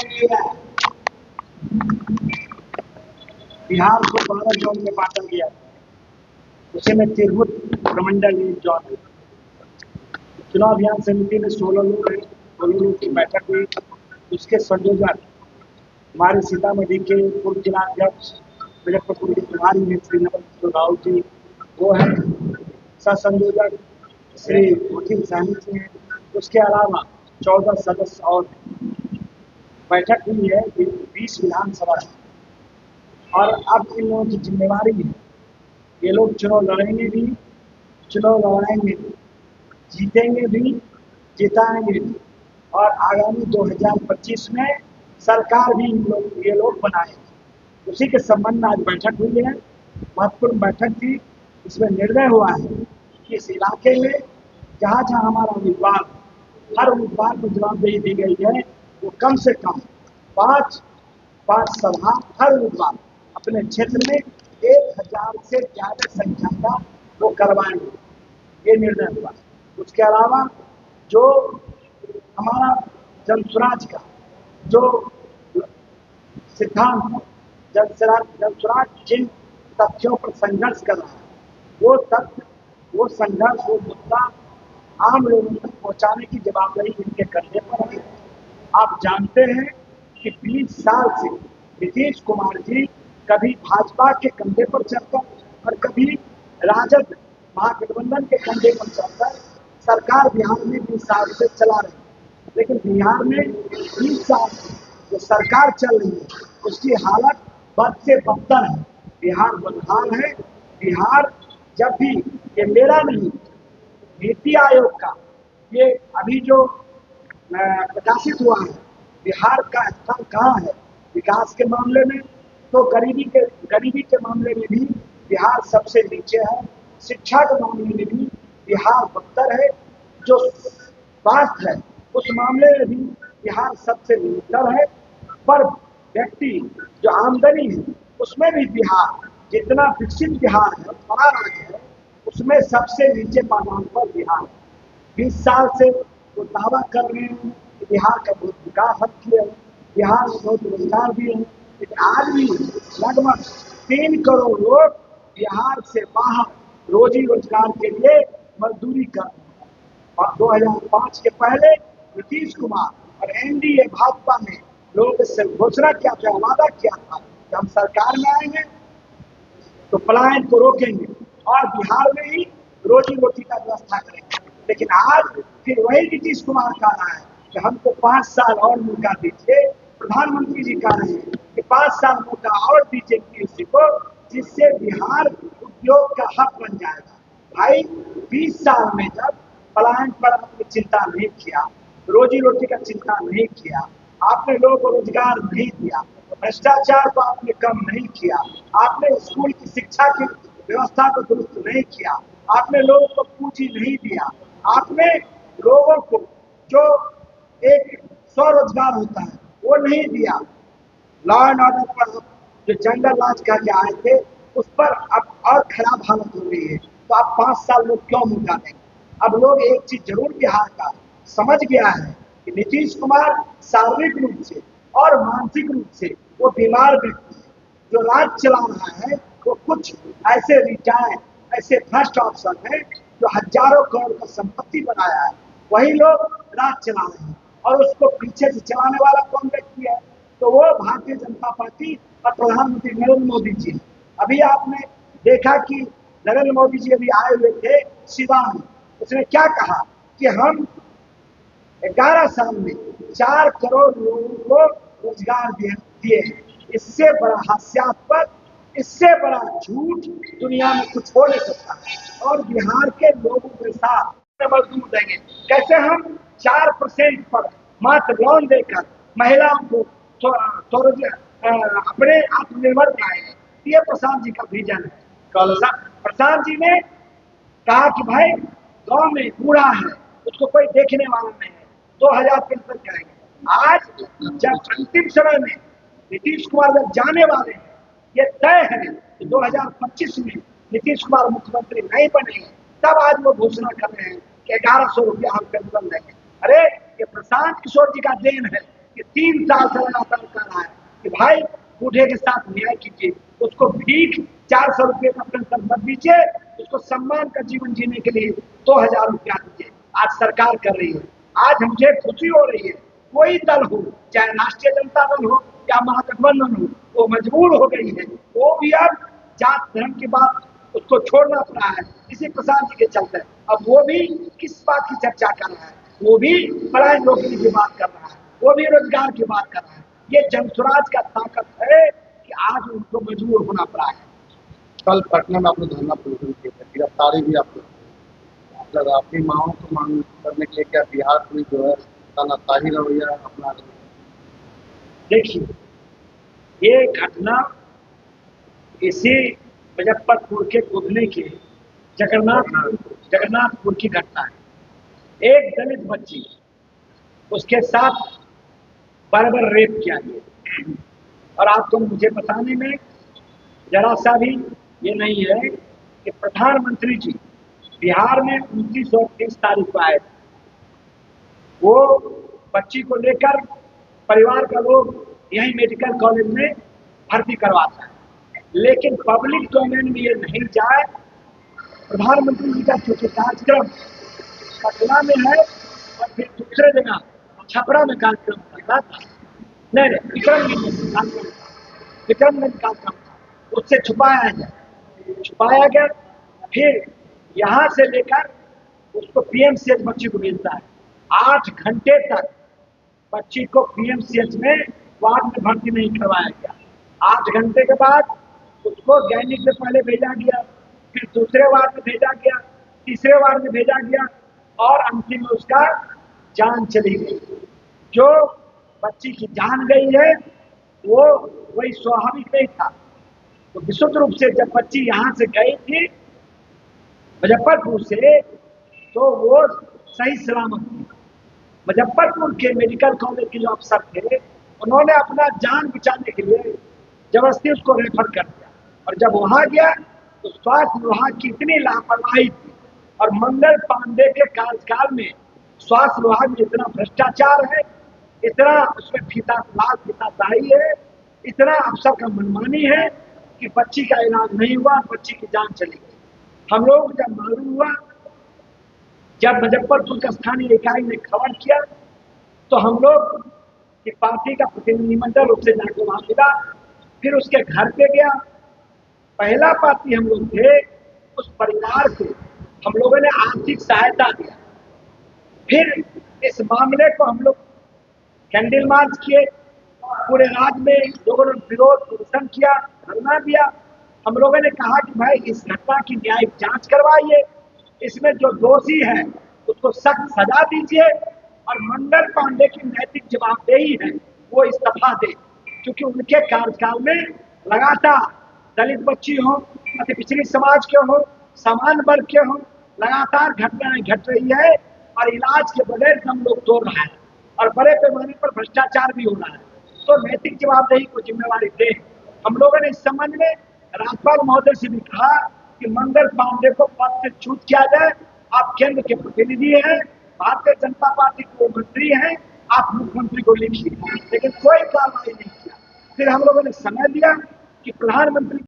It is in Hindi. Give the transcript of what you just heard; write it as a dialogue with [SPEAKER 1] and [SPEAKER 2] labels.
[SPEAKER 1] गया है। बिहार को 12 जोन में बांटा गया, उसे में तिरहुत प्रमंडल एक जोन है। चुनाव अभियान समिति में 16 लोग हैं, 16 लोग की बैठक हुई। उसके संयोजक हमारे सीतामढ़ी के पूर्व जिलाध्यक्ष मुजफ्फरपुर के प्रभारी हैं श्री नवल राउत जी, वो है। सह संयोजक श्री वकील साहनी जी हैं। उसके अलावा 14 सदस्य और बैठक हुई है 20 विधानसभा और अब इन लोगों की जिम्मेवारी है, ये लोग चुनाव लड़ेंगे भी, चुनाव लड़ाएंगे भी, जीतेंगे भी, जिताएंगे भी और आगामी 2025 में सरकार भी ये लोग बनाएंगे। उसी के संबंध में आज बैठक हुई है, महत्वपूर्ण बैठक थी। इसमें निर्णय हुआ है कि इस इलाके में जहाँ जहाँ हमारा उम्मीदवार, हर उम्मीदवार को जवाबदेही दी गई है, वो कम से कम पाँच सभा हर उम्मीदवार अपने क्षेत्र में 1000 से ज्यादा संख्या का वो करवाएंगे, ये निर्णय हुआ। उसके अलावा जो हमारा जनसुराज का जो सिद्धांत, जनसुराज जिन तथ्यों पर संघर्ष कर रहा है, वो तथ्य, वो संघर्ष, वो मुद्दा आम लोगों तक पहुंचाने की जवाबदारी इनके कंधे पर है। आप जानते हैं कि 20 साल से नीतीश कुमार जी कभी भाजपा के कंधे पर चढ़कर और कभी राजद महागठबंधन के कंधे पर चढ़कर सरकार बिहार में 20 साल से चला रहे हैं। लेकिन बिहार में 20 साल से जो सरकार चल रही है उसकी हालत बद से बदतर है। बिहार बदहाल है। बिहार जब भी, ये मेरा नहीं, नीति आयोग का ये अभी जो प्रकाशित हुआ है, बिहार का स्थान कहाँ है विकास के मामले में, तो गरीबी के मामले में भी बिहार सबसे नीचे है। शिक्षा के मामले में भी बिहार बदतर है। जो स्वास्थ्य है उस मामले में भी बिहार सबसे नीचा है। पर व्यक्ति जो आमदनी है उसमें भी बिहार, जितना विकसित बिहार है, बड़ा राज्य है, उसमें सबसे नीचे पायदान पर बिहार। 20 साल से वो दावा कर रहे हैं कि बिहार का बहुत विकास हम किए हैं, बिहार में बहुत रोजगार भी है, लेकिन आज भी लगभग 3 करोड़ लोग बिहार से बाहर रोजी रोजगार के लिए मजदूरी कर रहे हैं। और 2005 के पहले नीतीश कुमार और एनडीए भाजपा ने लोगों से घोषणा किया था, वादा किया था कि हम सरकार में आएंगे तो पलायन को रोकेंगे और बिहार में ही रोजी रोटी का व्यवस्था करेंगे। लेकिन आज फिर वही नीतीश कुमार कह रहा है कि हमको 5 साल और मौका दीजिए। प्रधानमंत्री जी कह रहे हैं कि 5 साल मौका और दीजिए किसी को, जिससे बिहार उद्योग का हब बन जाएगा। भाई 20 साल में जब पलायन पर आपने चिंता नहीं किया, रोजी रोटी का चिंता नहीं किया, आपने लोगों को रोजगार नहीं दिया, भ्रष्टाचार को आपने कम नहीं किया, आपने स्कूल की शिक्षा की व्यवस्था को दुरुस्त नहीं किया, आपने लोगों को पूंजी नहीं दिया, आपने लोगों को जो एक स्वरोजगार होता है वो नहीं दिया। लॉ एंड ऑर्डर पर जो जंगल राज करके आए थे उस पर अब और खराब हालत हो रही है। तो आप 5 साल लोग क्यों मुद्दा देंगे? अब लोग एक चीज जरूर बिहार का समझ गया है कि नीतीश कुमार शारीरिक रूप से और मानसिक रूप से वो बीमार व्यक्ति है। जो राज चला रहा है वो कुछ ऐसे रिटायर्ड, ऐसे भ्रष्ट अफसर है जो हजारों करोड़ का संपत्ति बनाया है, वही लोग राज चला रहे हैं। और उसको पीछे से चलाने वाला कौन व्यक्ति है? तो वो भारतीय जनता पार्टी और प्रधानमंत्री नरेंद्र मोदी जी। अभी आपने देखा कि नरेंद्र मोदी जी अभी आए हुए थे शिवांग में, उसने क्या कहा कि हम 11 साल में 4 करोड़ लोगों को रोजगार दिए। इससे बड़ा हास्यास्पद, इससे बड़ा झूठ दुनिया में कुछ हो नहीं सकता। और बिहार के लोगों के साथ मजदूर देंगे कैसे? हम 4% पर मात्र लोन देकर महिलाओं को अपने आत्मनिर्भर बनाएंगे। ये प्रशांत जी का विजन है। प्रशांत जी ने कहा कि भाई गांव में बूढ़ा है, उसको कोई देखने वाला नहीं है, 2000 पेंशन करेंगे। आज जब अंतिम समय में नीतीश कुमार जब जाने वाले हैं, ये तय है कि 2025 में नीतीश कुमार मुख्यमंत्री नहीं बनेंगे, तब आज वो घोषणा कर रहे हैं कि 1100 रुपया हम पेंशन देंगे। अरे ये प्रशांत किशोर जी का देन है, कि 3 साल से लगातार कह रहा है कि भाई बूढ़े के साथ न्याय कीजिए, उसको भीख 400 रुपये का पेंशन मत दीजिए, उसको सम्मान का जीवन जीने के लिए 2000 रुपया दीजिए। आज सरकार कर रही है। आज मुझे खुशी हो रही है, कोई दल हो, चाहे राष्ट्रीय जनता दल हो या महागठबंधन हो, वो मजबूर हो गई है। वो भी अब जात धर्म की बात उसको छोड़ना पड़ा है इसी प्रसाद जी के चलते। अब वो भी किस बात की चर्चा कर रहा है, वो भी पढ़ाई नौकरी की बात कर रहा है, वो भी रोजगार की बात कर रहा है। ये जनसुराज का ताकत है कि आज उनको मजबूर होना पड़ा है।
[SPEAKER 2] कल पटना में आपने धरना प्रदर्शन किया, गिरफ्तारी भी आपको मतलब अपनी मांगों को मांग करने के लिए क्या बिहार पुलिस जो है तानाशाही रवैया अपना रही है?
[SPEAKER 1] देखिए, ये घटना इसी मुजफ्फरपुर के कूदने के जगन्नाथपुर की घटना है। एक दलित बच्ची, उसके साथ बर्बर रेप किया गया, और आपको मुझे बताने में जरा सा भी ये नहीं है कि प्रधानमंत्री जी बिहार में 29 और 30 तारीख को आए। वो बच्ची को लेकर परिवार का लोग यही मेडिकल कॉलेज में भर्ती करवाता है, लेकिन पब्लिक डोमेन में ये नहीं जाए। प्रधानमंत्री जी का चूंकि कार्यक्रम पटना में है और फिर दूसरे जगह छपरा में कार्यक्रम करना था, नहीं विक्रमगंज कार्यक्रम था, उससे छुपाया गया। फिर यहाँ से लेकर उसको पीएमसीएच बच्ची को भेजता है। 8 घंटे तक बच्ची को पीएमसीएच में वार्ड में भर्ती नहीं करवाया गया। 8 घंटे के बाद उसको गैनिक में पहले भेजा गया, फिर दूसरे वार्ड में भेजा गया, तीसरे वार्ड में भेजा गया, और अंतिम में उसका जान चली गई। जो बच्ची की जान गई है वो वही स्वाभाविक नहीं था। तो विशुद्ध रूप से जब बच्ची यहाँ से गई थी मुजफ्फरपुर से, तो वो सही सलामत थी। मुजफ्फरपुर के मेडिकल कॉलेज के जो अफसर थे, उन्होंने अपना जान बचाने के लिए जबरदस्ती उसको रेफर कर दिया, और जब वहां गया तो स्वास्थ्य विभाग की इतनी लापरवाही थी, और मंगल पांडे के कार्यकाल में स्वास्थ्य विभाग में इतना भ्रष्टाचार है, इतना उसमें लाल फीताशाही है, इतना अफसर का मनमानी है कि बच्ची का इलाज नहीं हुआ, बच्ची की जान चली गई। हम लोग जब मालूम हुआ, जब मुजफ्फरपुर का स्थानीय इकाई ने खबर किया, तो हम लोग की पार्टी का प्रतिनिधिमंडल उससे जाकर वहां मिला, फिर उसके घर पे गया। पहला पार्टी हम लोग थे, उस परिवार को हम लोगों ने आर्थिक सहायता दिया। फिर इस मामले को हम लोग कैंडल मार्च किए, पूरे राज्य में लोगों ने विरोध प्रदर्शन किया, धरना दिया। हम लोगों ने कहा कि भाई इस घटना की न्यायिक जांच करवाइए, इसमें जो दोषी है उसको सख्त सजा दीजिए, और मंगल पांडे की नैतिक जवाबदेही है वो इस्तीफा दे, क्योंकि उनके कार्यकाल में लगातार दलित बच्ची हो, अति पिछड़ी समाज के हो, सामान्य वर्ग के हो, लगातार घटनाएं घट रही है, और इलाज के बगैर दम लोग तोड़ रहा है, और बड़े पैमाने पर भ्रष्टाचार भी हो रहा है। तो नैतिक जवाबदेही को जिम्मेवारी दे। हम लोगों ने इस संबंध में राज्यपाल महोदय से भी कहा कि मंगल पांडे को पद से छूट किया जाए। आप केंद्र के प्रतिनिधि हैं, भारतीय जनता पार्टी के मंत्री हैं, आप मुख्यमंत्री को लिखिए, लेकिन कोई कार्रवाई नहीं किया। फिर हम लोगों ने समय दिया कि प्रधानमंत्री